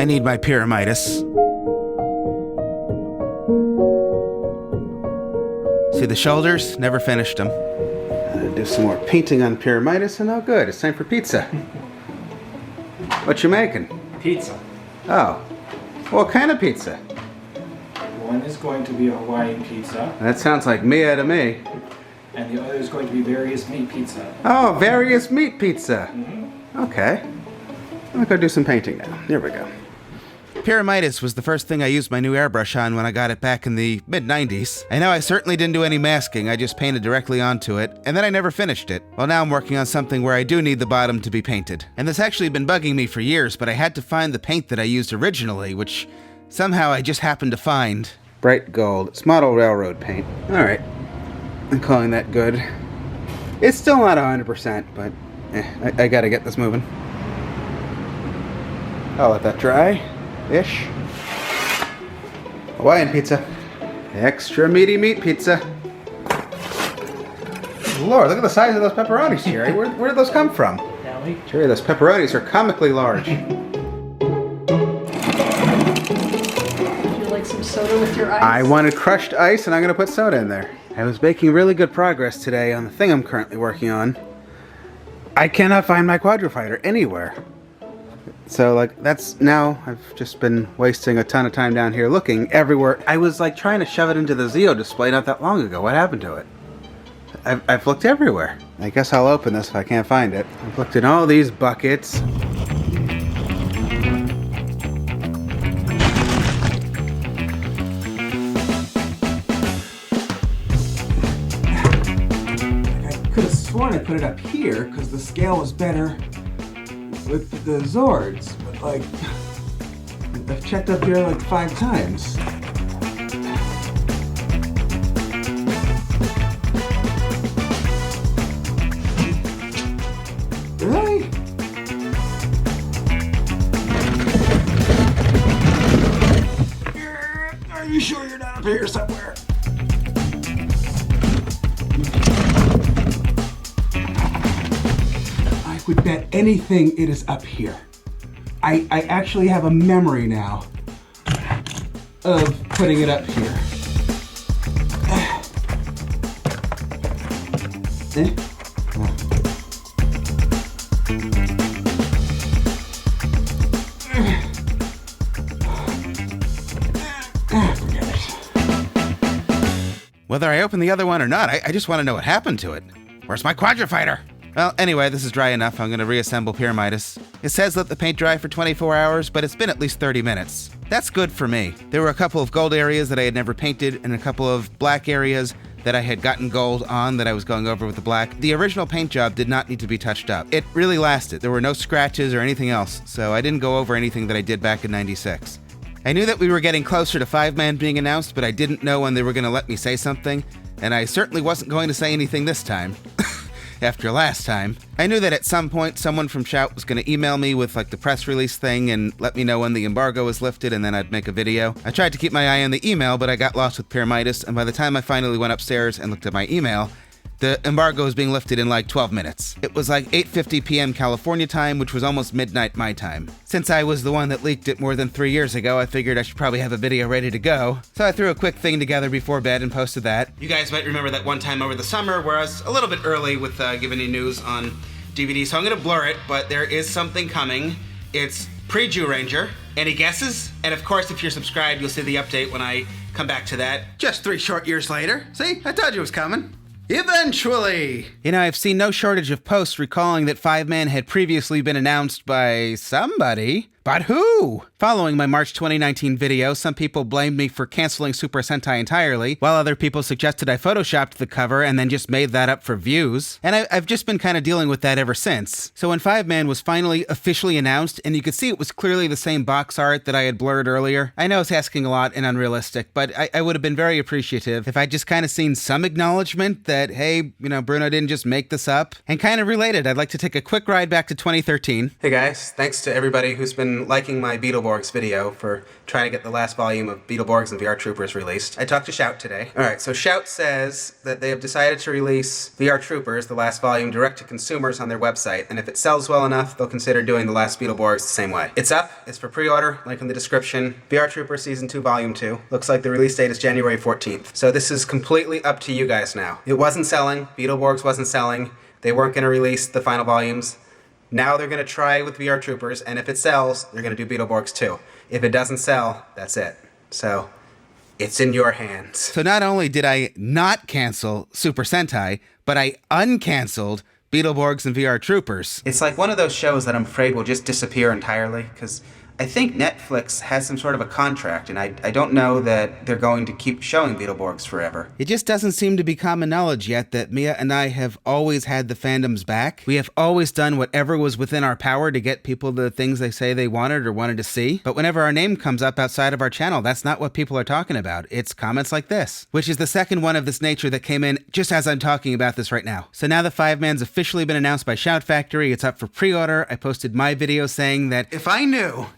I need my Pyramidas. See the shoulders? Never finished them. Do some more painting on Pyramidas, and oh good, it's time for pizza. What you making? Pizza. Oh. What kind of pizza? One is going to be a Hawaiian pizza. That sounds like Mia to me. And the other is going to be various meat pizza. Oh, various meat pizza. Mm-hmm. Okay. I'm gonna go do some painting now. Here we go. Pyramidas was the first thing I used my new airbrush on when I got it back in the mid-90s. I know I certainly didn't do any masking, I just painted directly onto it, and then I never finished it. Well, now I'm working on something where I do need the bottom to be painted. And this actually been bugging me for years, but I had to find the paint that I used originally, which somehow I just happened to find. Bright gold. It's model railroad paint. Alright. I'm calling that good. It's still not 100%, but I gotta get this moving. I'll let that dry-ish. Hawaiian pizza. Extra meaty meat pizza. Lord, look at the size of those pepperonis, Jerry. Where did those come from? Deli. Jerry, those pepperonis are comically large. Some soda with your ice? I wanted crushed ice, and I'm gonna put soda in there. I was making really good progress today on the thing I'm currently working on. I cannot find my Quadrafighter anywhere. So like that's now I've just been wasting a ton of time down here looking everywhere. I was like trying to shove it into the ZEO display not that long ago. What happened to it? I've looked everywhere. I guess I'll open this if I can't find it. I've looked in all these buckets. Could have sworn I put it up here because the scale was better with the Zords, but like I've checked up here like 5 times. Really? Are you sure you're not up here somewhere? I would bet anything it is up here. I actually have a memory now of putting it up here. Forget it. Whether I open the other one or not, I just want to know what happened to it. Where's my Quadrafighter? Well, anyway, this is dry enough. I'm going to reassemble Pyramidas. It says let the paint dry for 24 hours, but it's been at least 30 minutes. That's good for me. There were a couple of gold areas that I had never painted and a couple of black areas that I had gotten gold on that I was going over with the black. The original paint job did not need to be touched up. It really lasted. There were no scratches or anything else, so I didn't go over anything that I did back in '96. I knew that we were getting closer to Fiveman being announced, but I didn't know when they were going to let me say something, and I certainly wasn't going to say anything this time. After last time. I knew that at some point someone from Shout was going to email me with like the press release thing and let me know when the embargo was lifted, and then I'd make a video. I tried to keep my eye on the email, but I got lost with Pyramidas, and by the time I finally went upstairs and looked at my email, the embargo was being lifted in like 12 minutes. It was like 8:50 p.m. California time, which was almost midnight my time. Since I was the one that leaked it more than 3 years ago, I figured I should probably have a video ready to go. So I threw a quick thing together before bed and posted that. You guys might remember that one time over the summer where I was a little bit early with giving you news on DVD, so I'm gonna blur it, but there is something coming. It's Pre-Jew Ranger. Any guesses? And of course, if you're subscribed, you'll see the update when I come back to that. Just 3 short years later. See, I told you it was coming. Eventually! You know, I've seen no shortage of posts recalling that Fiveman had previously been announced by somebody. But who? Following my March 2019 video, some people blamed me for canceling Super Sentai entirely, while other people suggested I photoshopped the cover and then just made that up for views. And I've just been kind of dealing with that ever since. So when Fiveman was finally officially announced, and you could see it was clearly the same box art that I had blurred earlier, I know it's asking a lot and unrealistic, but I would have been very appreciative if I'd just kind of seen some acknowledgement that, hey, you know, Bruno didn't just make this up. And kind of related, I'd like to take a quick ride back to 2013. Hey guys, thanks to everybody who's been been liking my Beetleborgs video for trying to get the last volume of Beetleborgs and VR Troopers released. I talked to Shout today. Alright, so Shout says that they have decided to release VR Troopers, the last volume, direct to consumers on their website, and if it sells well enough, they'll consider doing the last Beetleborgs the same way. It's up, it's for pre-order, link in the description. VR Troopers Season 2 Volume 2. Looks like the release date is January 14th. So this is completely up to you guys now. It wasn't selling, Beetleborgs wasn't selling, they weren't going to release the final volumes. Now they're going to try with VR Troopers, and if it sells, they're going to do Beetleborgs too. If it doesn't sell, that's it. So, it's in your hands. So not only did I not cancel Super Sentai, but I uncanceled Beetleborgs and VR Troopers. It's like one of those shows that I'm afraid will just disappear entirely, because I think Netflix has some sort of a contract, and I don't know that they're going to keep showing Beetleborgs forever. It just doesn't seem to be common knowledge yet that Mia and I have always had the fandom's back. We have always done whatever was within our power to get people the things they say they wanted or wanted to see. But whenever our name comes up outside of our channel, that's not what people are talking about. It's comments like this, which is the second one of this nature that came in just as I'm talking about this right now. So now the Fiveman's officially been announced by Shout Factory. It's up for pre-order. I posted my video saying that if I knew,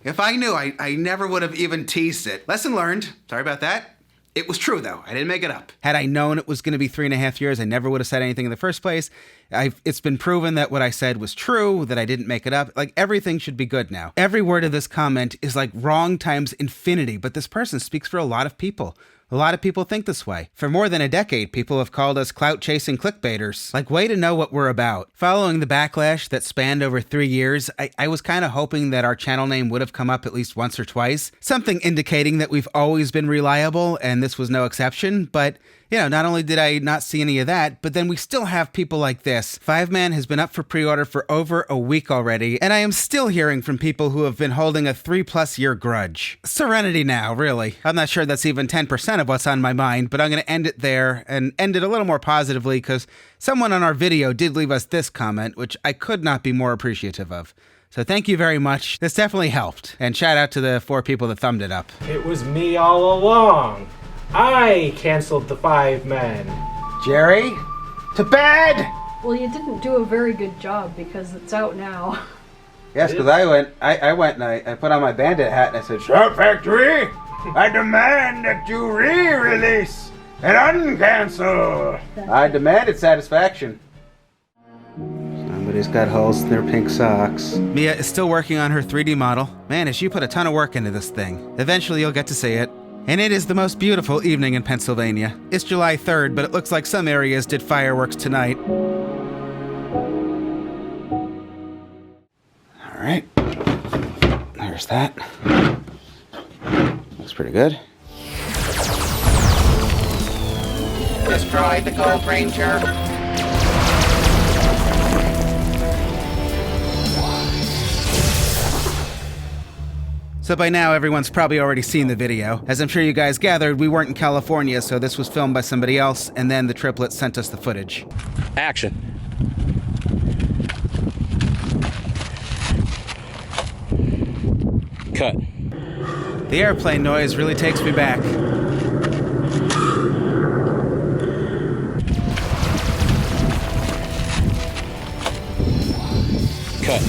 I never would have even teased it. Lesson learned. Sorry about that. It was true, though. I didn't make it up. Had I known it was going to be 3.5 years, I never would have said anything in the first place. It's been proven that what I said was true, that I didn't make it up. Like, everything should be good now. Every word of this comment is like wrong times infinity, but this person speaks for a lot of people. A lot of people think this way. For more than a decade, people have called us clout-chasing clickbaiters. Like, way to know what we're about. Following the backlash that spanned over 3 years, I was kind of hoping that our channel name would have come up at least once or twice. Something indicating that we've always been reliable, and this was no exception. But, you know, not only did I not see any of that, but then we still have people like this. Fiveman has been up for pre-order for over a week already, and I am still hearing from people who have been holding a 3+ year grudge. Serenity now, really. I'm not sure that's even 10% of what's on my mind, but I'm going to end it there and end it a little more positively because someone on our video did leave us this comment, which I could not be more appreciative of. So thank you very much. This definitely helped. And shout out to the 4 people that thumbed it up. It was me all along. I canceled the 5 men. Jerry, to bed! Well, you didn't do a very good job because it's out now. Yes, because I went and I put on my bandit hat and I said, Shout Factory, I demand that you re-release and uncancel. I demanded satisfaction. Somebody's got holes in their pink socks. Mia is still working on her 3D model. Man, has she put a ton of work into this thing. Eventually you'll get to see it. And it is the most beautiful evening in Pennsylvania. It's July 3rd, but it looks like some areas did fireworks tonight. All right. There's that. Looks pretty good. Destroy the Gold Ranger. So by now, everyone's probably already seen the video. As I'm sure you guys gathered, we weren't in California, so this was filmed by somebody else, and then the triplets sent us the footage. Action. Cut. The airplane noise really takes me back. Cut.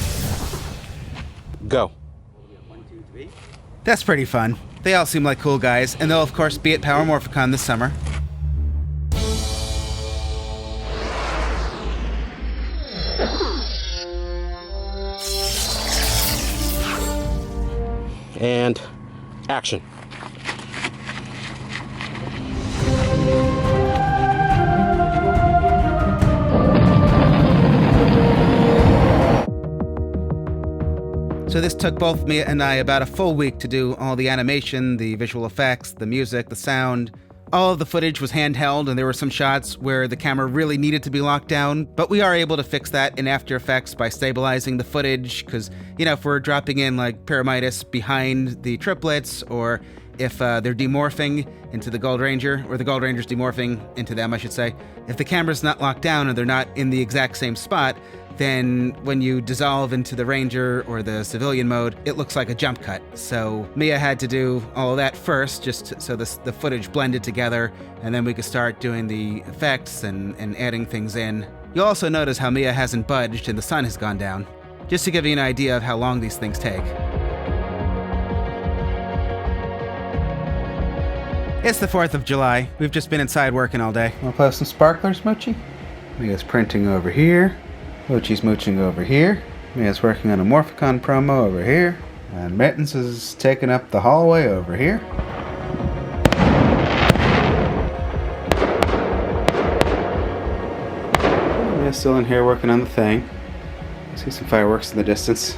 Go. That's pretty fun. They all seem like cool guys, and they'll of course be at Power Morphicon this summer. And action. So this took both Mia and I about a full week to do all the animation, the visual effects, the music, the sound. All of the footage was handheld, and there were some shots where the camera really needed to be locked down, but we are able to fix that in After Effects by stabilizing the footage, because, you know, if we're dropping in like Pyramidas behind the triplets, or if they're demorphing into the Gold Ranger, or the Gold Ranger's demorphing into them, I should say, if the camera's not locked down and they're not in the exact same spot, then when you dissolve into the Ranger or the civilian mode, it looks like a jump cut. So Mia had to do all of that first, just so the footage blended together, and then we could start doing the effects and adding things in. You'll also notice how Mia hasn't budged and the sun has gone down, just to give you an idea of how long these things take. It's the 4th of July. We've just been inside working all day. Wanna play some sparklers, Moochie? Mia's printing over here. Moochie's mooching over here. Mia's working on a Morphicon promo over here. And Mittens is taking up the hallway over here. Mia's still in here working on the thing. I see some fireworks in the distance.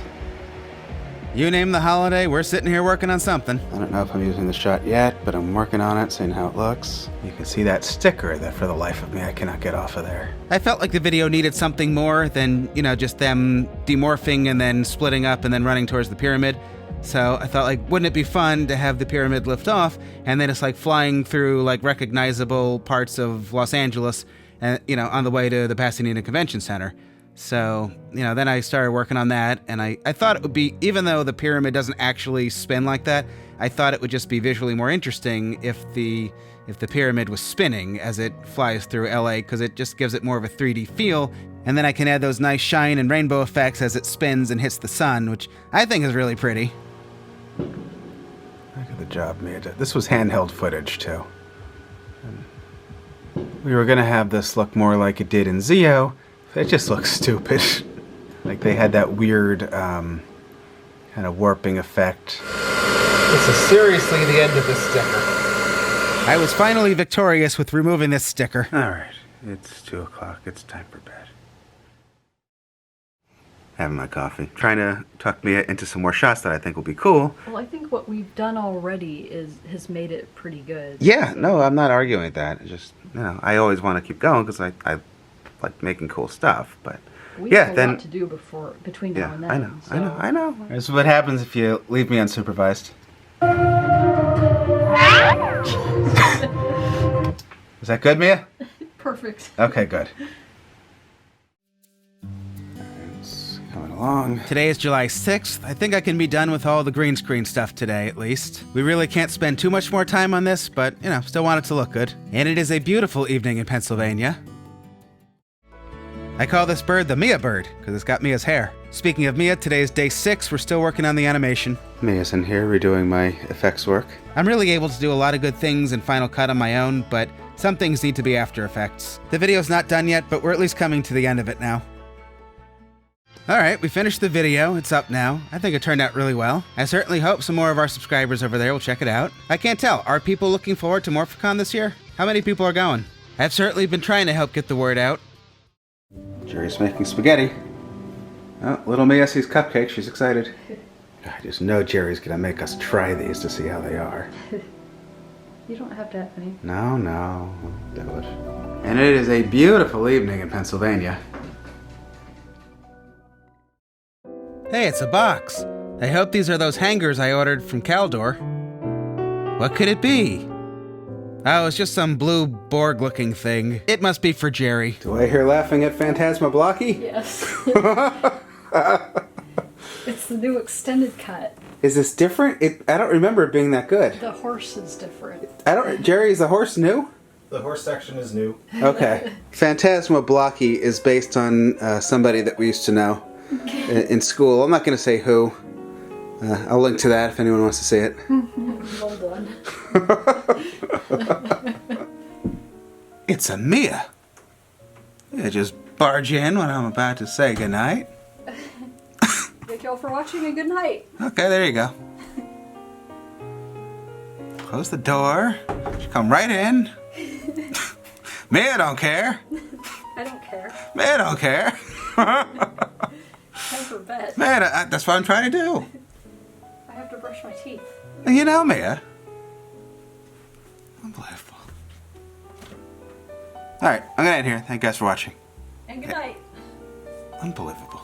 You name the holiday, we're sitting here working on something. I don't know if I'm using the shot yet, but I'm working on it, seeing how it looks. You can see that sticker that for the life of me I cannot get off of there. I felt like the video needed something more than, you know, just them demorphing and then splitting up and then running towards the pyramid. So I thought, like, wouldn't it be fun to have the pyramid lift off and then it's like flying through like recognizable parts of Los Angeles and, you know, on the way to the Pasadena Convention Center. So, you know, then I started working on that, and I thought it would be, even though the pyramid doesn't actually spin like that, I thought it would just be visually more interesting if the pyramid was spinning as it flies through LA, because it just gives it more of a 3D feel, and then I can add those nice shine and rainbow effects as it spins and hits the sun, which I think is really pretty. Look at the job Mia did. This was handheld footage, too. We were going to have this look more like it did in ZEO. It just looks stupid. Like they had that weird kind of warping effect. This is seriously the end of this sticker. I was finally victorious with removing this sticker. Alright, it's 2 o'clock. It's time for bed. Having my coffee. Trying to tuck Mia into some more shots that I think will be cool. Well, I think what we've done already has made it pretty good. Yeah, no, I'm not arguing with that. It's just, you know, I always want to keep going because I like making cool stuff, but we yeah, have a lot to do between now and then. I know. This is what happens if you leave me unsupervised. Is that good, Mia? Perfect. Okay, good. It's coming along. Today is July 6th. I think I can be done with all the green screen stuff today, at least. We really can't spend too much more time on this, but, you know, still want it to look good. And it is a beautiful evening in Pennsylvania. I call this bird the Mia bird, because it's got Mia's hair. Speaking of Mia, today is day 6. We're still working on the animation. Mia's in here redoing my effects work. I'm really able to do a lot of good things in Final Cut on my own, but some things need to be After Effects. The video's not done yet, but we're at least coming to the end of it now. Alright, we finished the video. It's up now. I think it turned out really well. I certainly hope some more of our subscribers over there will check it out. I can't tell. Are people looking forward to Morphicon this year? How many people are going? I've certainly been trying to help get the word out. Jerry's making spaghetti. Oh, little Mia sees cupcakes. She's excited. I just know Jerry's gonna make us try these to see how they are. You don't have to have any. No, I'll do it. And it is a beautiful evening in Pennsylvania. Hey, it's a box. I hope these are those hangers I ordered from Caldor. What could it be? Oh, it's just some blue Borg-looking thing. It must be for Jerry. Do I hear laughing at Fantasma Blockie? Yes. It's the new extended cut. Is this different? I don't remember it being that good. The horse is different. Jerry, is the horse new? The horse section is new. Okay. Fantasma Blockie is based on somebody that we used to know in school. I'm not going to say who. I'll link to that if anyone wants to see it. Well done. It's a Mia. You just barge in when I'm about to say goodnight. Thank you all for watching and good night. Okay, there you go. Close the door. Come right in. Mia don't care. I don't care. Mia don't care. Time for bed. Mia, that's what I'm trying to do. I have to brush my teeth. You know, Mia. Unbelievable. Alright, I'm gonna end here. Thank you guys for watching. And good night. Unbelievable.